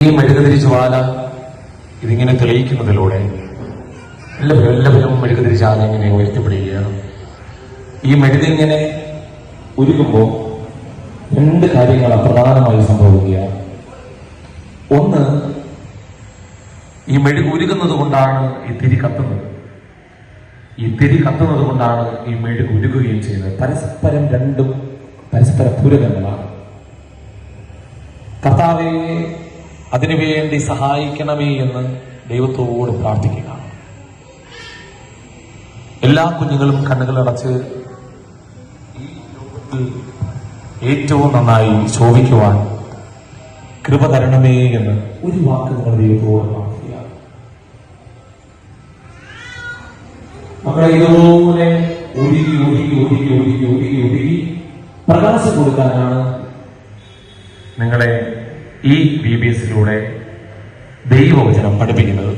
ഈ മെഴുകുതിരി ജ്വാല ഇതിങ്ങനെ തെളിയിക്കുന്നതിലൂടെ എല്ലാവരും മെഴുകുതിരി ജ്വാല ഇങ്ങനെ ഉയർത്തിപ്പിടിക്കുകയാണ്. ഈ മെഴുതി ഇങ്ങനെ ഉരുകുമ്പോൾ രണ്ട് കാര്യങ്ങൾ അപ്രധാനമായി സംഭവിക്കുകയാണ്. ഒന്ന്, ഈ മെഴുക് ഉരുകുന്നത് കൊണ്ടാണ് ഈ തിരി കത്തുന്നത്. ഈ തിരി കത്തുന്നത് കൊണ്ടാണ് ഈ മെഴുക് ഉരുകുകയും ചെയ്യുന്നത്. രണ്ടും പരസ്പര പൂരകങ്ങളാണ്. കർത്താവെ, അതിനുവേണ്ടി സഹായിക്കണമേ എന്ന് ദൈവത്തോട് പ്രാർത്ഥിക്കുക. എല്ലാ കുഞ്ഞുങ്ങളും കണ്ണുകളടച്ച് ഈ ലോകത്തിൽ ഏറ്റവും നന്നായി ശോഭിക്കുവാൻ കൃപ തരണമേ എന്ന് ഒരു വാക്ക് നിങ്ങൾ ദൈവത്തോട് പ്രാർത്ഥിക്കുക. നമ്മളെ ഇതുപോലെ ഒഴുകി ഒഴുകി ഒഴുകി ഒഴുകി ഒഴുകി ഒഴുകി പ്രകാശം കൊടുക്കാനാണ് നിങ്ങളെ ഈ VBS-ലൂടെ ദൈവവചനം പഠിപ്പിക്കുന്നത്.